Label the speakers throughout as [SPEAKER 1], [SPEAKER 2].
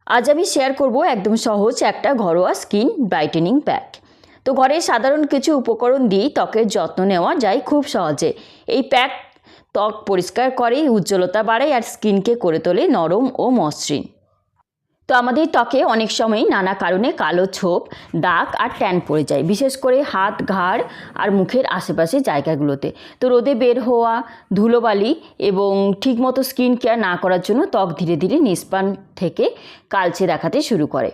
[SPEAKER 1] আজ আমি শেয়ার করব একদম সহজ একটা ঘরোয়া স্কিন ব্রাইটেনিং প্যাক। তো ঘরে সাধারণ কিছু উপকরণ দিয়ে ত্বকের যত্ন নেওয়া যায় খুব সহজে। এই প্যাক ত্বক পরিষ্কার করে, উজ্জ্বলতা বাড়ায় আর স্কিনকে করে তোলে নরম ও মসৃণ। তো আমাদের ত্বকে অনেক সময় নানা কারণে কালো ছোপ, দাগ আর ট্যান পড়ে যায়, বিশেষ করে হাত, ঘাড় আর মুখের আশেপাশে জায়গাগুলোতে। তো রোদে বের হওয়া, ধুলোবালি এবং ঠিকমতো স্কিন কেয়ার না করার জন্য ত্বক ধীরে ধীরে নিষ্প্রাণ থেকে কালচে দেখাতে শুরু করে।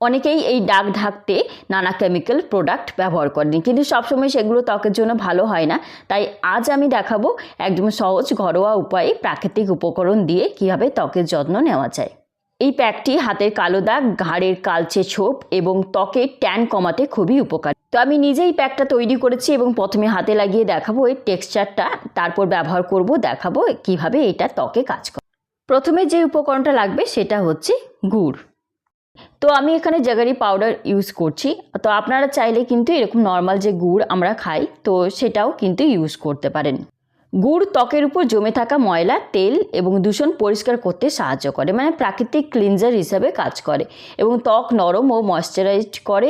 [SPEAKER 1] অনেকেই এই দাগ ঢাকতে নানা কেমিক্যাল প্রোডাক্ট ব্যবহার করেন, কিন্তু সবসময় সেগুলো ত্বকের জন্য ভালো হয় না। তাই আজ আমি দেখাবো একদম সহজ ঘরোয়া উপায়ে প্রাকৃতিক উপকরণ দিয়ে কীভাবে ত্বকের যত্ন নেওয়া যায়। এই প্যাকটি হাতের কালো দাগ, ঘাড়ের কালচে ছোপ এবং ত্বকের ট্যান কমাতে খুবই উপকারী। তো আমি নিজেই প্যাকটা তৈরি করেছি এবং প্রথমে হাতে লাগিয়ে দেখাবো এর টেক্সচারটা, তারপর ব্যবহার করব, দেখাবো কিভাবে এটা ত্বকে কাজ করে। প্রথমে যে উপকরণটা লাগবে সেটা হচ্ছে গুড়। তো আমি এখানে জাগারি পাউডার ইউজ করছি। তো আপনারা চাইলে কিন্তু এরকম নর্মাল যে গুড় আমরা খাই, তো সেটাও কিন্তু ইউজ করতে পারেন। গুড় ত্বকের উপর জমে থাকা ময়লা, তেল এবং দূষণ পরিষ্কার করতে সাহায্য করে, মানে প্রাকৃতিক ক্লিনজার হিসাবে কাজ করে এবং ত্বক নরম ও ময়শ্চারাইজড করে।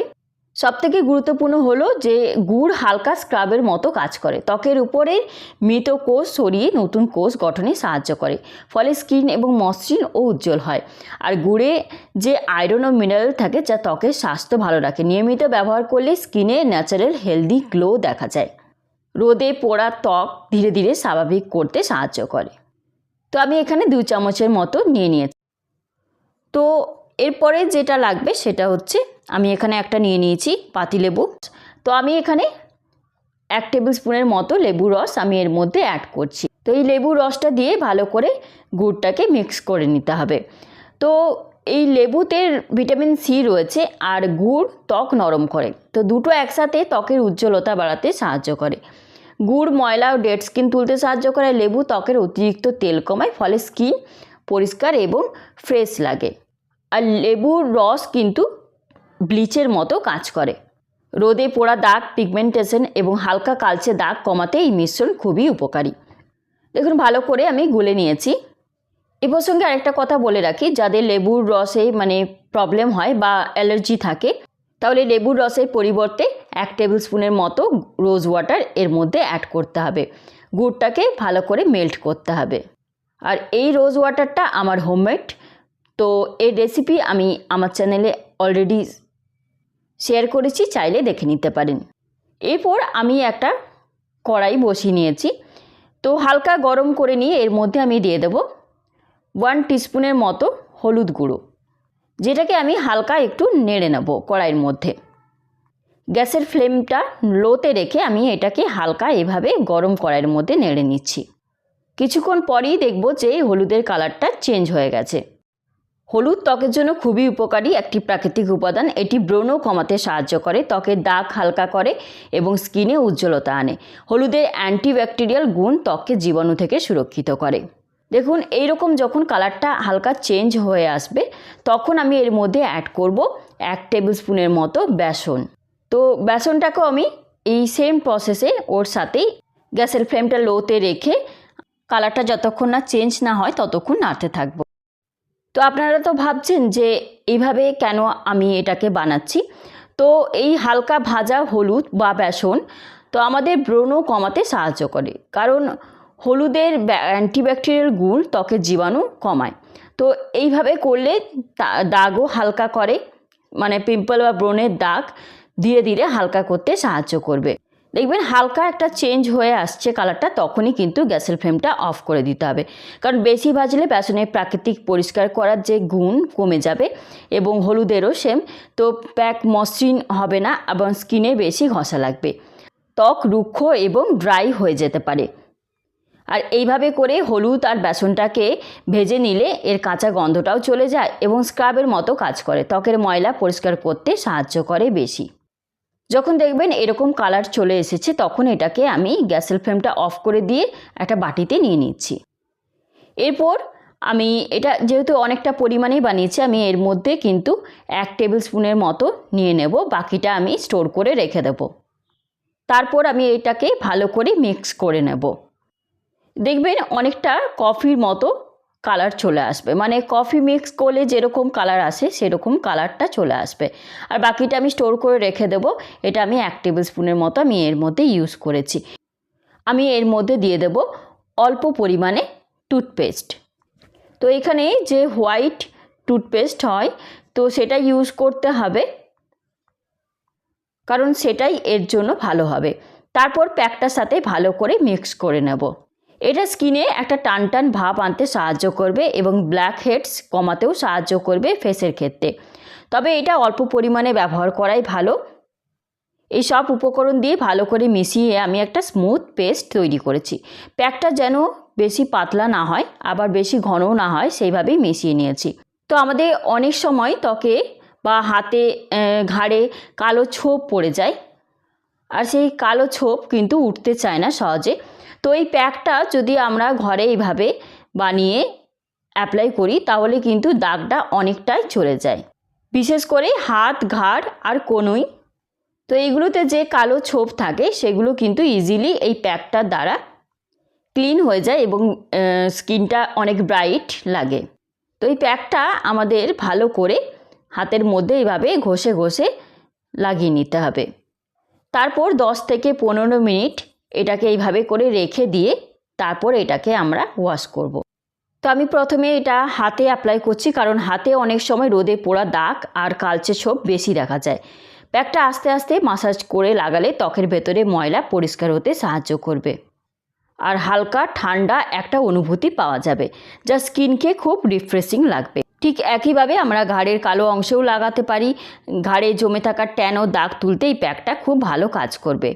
[SPEAKER 1] সবথেকে গুরুত্বপূর্ণ হলো যে গুড় হালকা স্ক্রাবের মতো কাজ করে, ত্বকের উপরে মৃত কোষ সরিয়ে নতুন কোষ গঠনে সাহায্য করে, ফলে স্কিন এবং মসৃণ ও উজ্জ্বল হয়। আর গুড়ে যে আয়রন ও মিনারেল থাকে যা ত্বকের স্বাস্থ্য ভালো রাখে। নিয়মিত ব্যবহার করলে স্কিনে ন্যাচারাল হেলদি গ্লো দেখা যায়। রোদে পোড়া ত্বক ধীরে ধীরে স্বাভাবিক করতে সাহায্য করে। তো আমি এখানে 2 চামচের মতো নিয়ে নিয়েছি। তো এরপরে যেটা লাগবে সেটা হচ্ছে, আমি এখানে একটা নিয়ে নিয়েছি পাতিলেবু। তো আমি এখানে 1 টেবিল স্পুনের মতো লেবুর রস আমি এর মধ্যে অ্যাড করছি। তো এই লেবুর রসটা দিয়ে ভালো করে গুড়টাকে মিক্স করে নিতে হবে। তো এই লেবুতে ভিটামিন সি রয়েছে আর গুড় ত্বক নরম করে, তো দুটো একসাথে ত্বকের উজ্জ্বলতা বাড়াতে সাহায্য করে। গুড় ময়লা ও ডেড স্কিন তুলতে সাহায্য করে, লেবু ত্বকের অতিরিক্ত তেল কমায়, ফলে স্কিন পরিষ্কার এবং ফ্রেশ লাগে। আর লেবুর রস কিন্তু ব্লিচের মতো কাজ করে। রোদে পোড়া দাগ, পিগমেন্টেশন এবং হালকা কালচে দাগ কমাতে এই মিশ্রণ খুবই উপকারী। দেখুন ভালো করে আমি গুলে নিয়েছি। এ প্রসঙ্গে আরেকটা কথা বলে রাখি, যাদের লেবুর রসে প্রবলেম হয় বা অ্যালার্জি থাকে, তাহলে লেবুর রসের পরিবর্তে 1 টেবিল স্পুনের মতো রোজ ওয়াটার এর মধ্যে অ্যাড করতে হবে। গুড়টাকে ভালো করে মেল্ট করতে হবে। আর এই রোজ ওয়াটারটা আমার হোমমেড। তো এর রেসিপি আমি আমার চ্যানেলে অলরেডি শেয়ার করেছি, চাইলে দেখে নিতে পারেন। এরপর আমি একটা কড়াই বসিয়ে নিয়েছি। তো হালকা গরম করে নিয়ে এর মধ্যে আমি দিয়ে দেব 1 টিস্পুনের মতো হলুদ গুঁড়ো, যেটাকে আমি হালকা একটু নেড়ে নেব কড়াইয়ের মধ্যে। গ্যাসের ফ্লেমটা লোতে রেখে আমি এটাকে হালকা এভাবে গরম কড়াইয়ের মধ্যে নেড়ে নিচ্ছি। কিছুক্ষণ পরেই দেখব যে হলুদের কালারটা চেঞ্জ হয়ে গেছে। হলুদ ত্বকের জন্য খুবই উপকারী একটি প্রাকৃতিক উপাদান। এটি ব্রণ কমাতে সাহায্য করে, ত্বকের দাগ হালকা করে এবং স্কিনে উজ্জ্বলতা আনে। হলুদের অ্যান্টিব্যাকটেরিয়াল গুণ ত্বককে জীবাণু থেকে সুরক্ষিত করে। দেখুন এইরকম যখন কালারটা হালকা চেঞ্জ হয়ে আসবে, তখন আমি এর মধ্যে অ্যাড করব 1 টেবিল স্পুনের মতো বেসন। তো বেসনটাকেও আমি এই সেম প্রসেসে ওর সাথেই গ্যাসের ফ্লেমটা লোতে রেখে কালারটা যতক্ষণ না চেঞ্জ না হয় ততক্ষণ নাড়তে থাকবো। তো আপনারা তো ভাবছেন যে এইভাবে কেন আমি এটাকে বানাচ্ছি। তো এই হালকা ভাজা হলুদ বা বেসন তো আমাদের ব্রণ কমাতে সাহায্য করে, কারণ হলুদের অ্যান্টিব্যাকটেরিয়াল গুণ ত্বকের জীবাণু কমায়। তো এইভাবে করলে দাগও হালকা করে, মানে পিম্পল বা ব্রণের দাগ ধীরে ধীরে হালকা করতে সাহায্য করবে। দেখবেন হালকা একটা চেঞ্জ হয়ে আসছে কালারটা, তখনই কিন্তু গ্যাসের ফ্লেমটা অফ করে দিতে হবে, কারণ বেশি ভাজলে বেসনের প্রাকৃতিক পরিষ্কার করার যে গুণ কমে যাবে এবং হলুদেরও সেম। তো প্যাক মসৃণ হবে না এবং স্কিনে বেশি ঘষা লাগবে, ত্বক রুক্ষ এবং ড্রাই হয়ে যেতে পারে। আর এইভাবে করে হলুদ আর বেসনটাকে ভেজে নিলে এর কাঁচা গন্ধটাও চলে যায় এবং স্ক্রাবের মতো কাজ করে, ত্বকের ময়লা পরিষ্কার করতে সাহায্য করে বেশি। যখন দেখবেন এরকম কালার চলে এসেছে, তখন এটাকে আমি গ্যাসের ফ্লেমটা অফ করে দিয়ে একটা বাটিতে নিয়ে নিচ্ছি। এরপর আমি এটা যেহেতু অনেকটা পরিমাণেই বানিয়েছি, আমি এর মধ্যে কিন্তু 1 টেবিল স্পুনের মতো নিয়ে নেব, বাকিটা আমি স্টোর করে রেখে দেব। তারপর আমি এটাকে ভালো করে মিক্স করে নেব। দেখবেন অনেকটা কফির মতো কালার চলে আসবে, মানে কফি মিক্স করলে যেরকম কালার আসে সেরকম কালারটা চলে আসবে। আর বাকিটা আমি স্টোর করে রেখে দেবো। এটা আমি 1 টেবিল স্পুনের মতো আমি এর মধ্যে ইউজ করেছি। আমি এর মধ্যে দিয়ে দেব অল্প পরিমাণে টুথপেস্ট। তো এখানে যে হোয়াইট টুথপেস্ট হয় তো সেটা ইউজ করতে হবে, কারণ সেটাই এর জন্য ভালো হবে। তারপর প্যাকটার সাথে ভালো করে মিক্স করে নেব। এটা স্কিনে একটা টান টান ভাব আনতে সাহায্য করবে এবং ব্ল্যাক হেডস কমাতেও সাহায্য করবে ফেসের ক্ষেত্রে। তবে এটা অল্প পরিমাণে ব্যবহার করাই ভালো। এই সব উপকরণ দিয়ে ভালো করে মিশিয়ে আমি একটা স্মুথ পেস্ট তৈরি করেছি। প্যাকটা যেন বেশি পাতলা না হয় আবার বেশি ঘনও না হয়, সেইভাবেই মিশিয়ে নিয়েছি। তো আমাদের অনেক সময় ত্বকে বা হাতে ঘাড়ে কালো ছোপ পড়ে যায়, আর সেই কালো ছোপ কিন্তু উঠতে চায় না সহজে। তো এই প্যাকটা যদি আমরা ঘরে এইভাবে বানিয়ে অ্যাপ্লাই করি তাহলে কিন্তু দাগটা অনেকটাই চলে যায়, বিশেষ করে হাত, ঘাড় আর কনুই। তো এইগুলোতে যে কালো ছোপ থাকে সেগুলো কিন্তু ইজিলি এই প্যাকটার দ্বারা ক্লিন হয়ে যায় এবং স্কিনটা অনেক ব্রাইট লাগে। তো এই প্যাকটা আমাদের ভালো করে হাতের মধ্যে এইভাবে ঘষে ঘষে লাগিয়ে নিতে হবে। তারপর 10 থেকে 15 মিনিট এটাকে এইভাবে করে রেখে দিয়ে তারপর এটাকে আমরা ওয়াশ করব। তো আমি প্রথমে এটা হাতে অ্যাপ্লাই করছি, কারণ হাতে অনেক সময় রোদে পোড়া দাগ আর কালচে ছোপ বেশি দেখা যায়। প্যাকটা আস্তে আস্তে মাসাজ করে লাগালে ত্বকের ভেতরে ময়লা পরিষ্কার হতে সাহায্য করবে আর হালকা ঠান্ডা একটা অনুভূতি পাওয়া যাবে, যা স্কিনকে খুব রিফ্রেশিং লাগবে। ঠিক একইভাবে আমরা ঘাড়ের কালো অংশেও লাগাতে পারি। ঘাড়ে জমে থাকা ট্যান ও দাগ তুলতে এই প্যাকটা খুব ভালো কাজ করবে।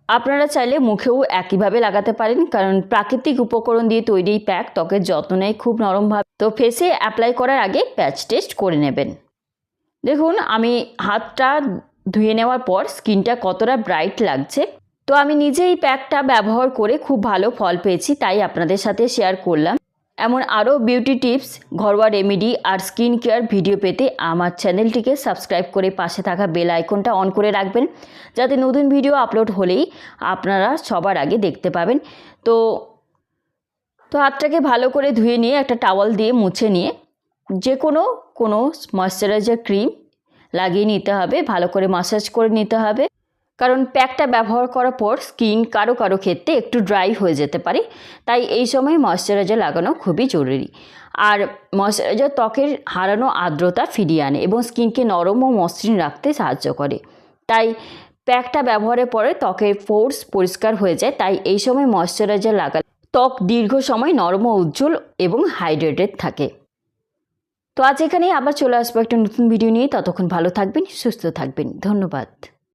[SPEAKER 1] আপনারা চাইলে মুখেও একইভাবে লাগাতে পারেন, কারণ প্রাকৃতিক উপকরণ দিয়ে তৈরি এই প্যাক ত্বকের যত্ন নেয় খুব নরমভাবে। তো ফেসে অ্যাপ্লাই করার আগে প্যাচ টেস্ট করে নেবেন। দেখুন আমি হাতটা ধুয়ে নেওয়ার পর স্কিনটা কতটা ব্রাইট লাগছে। তো আমি নিজে এই প্যাকটা ব্যবহার করে খুব ভালো ফল পেয়েছি, তাই আপনাদের সাথে শেয়ার করলাম। এমন আরও বিউটি টিপস, ঘরোয়া রেমেডি আর স্কিন কেয়ার ভিডিও পেতে আমার চ্যানেলটিকে সাবস্ক্রাইব করে পাশে থাকা বেল আইকনটা অন করে রাখবেন, যাতে নতুন ভিডিও আপলোড হলেই আপনারা সবার আগে দেখতে পাবেন। তো হাতটাকে ভালো করে ধুয়ে নিয়ে একটা টাওয়াল দিয়ে মুছে নিয়ে যে কোনো ময়শ্চারাইজার ক্রিম লাগিয়ে নিতে হবে, ভালো করে মাসাজ করে নিতে হবে। কারণ প্যাকটা ব্যবহার করার পর স্কিন কারো ক্ষেত্রে একটু ড্রাই হয়ে যেতে পারে, তাই এই সময় ময়শ্চারাইজার লাগানো খুবই জরুরি। আর ময়শ্চারাইজার ত্বকের হারানো আর্দ্রতা ফিরিয়ে আনে এবং স্কিনকে নরম ও মসৃণ রাখতে সাহায্য করে। তাই প্যাকটা ব্যবহারের পরে ত্বকের পোর্স পরিষ্কার হয়ে যায়, তাই এই সময় ময়শ্চারাইজার লাগালে ত্বক দীর্ঘ সময় নরম ও উজ্জ্বল এবং হাইড্রেটেড থাকে। তো আজ এখানেই আবার চলে আসবো একটা নতুন ভিডিও নিয়ে। ততক্ষণ ভালো থাকবেন, সুস্থ থাকবেন। ধন্যবাদ।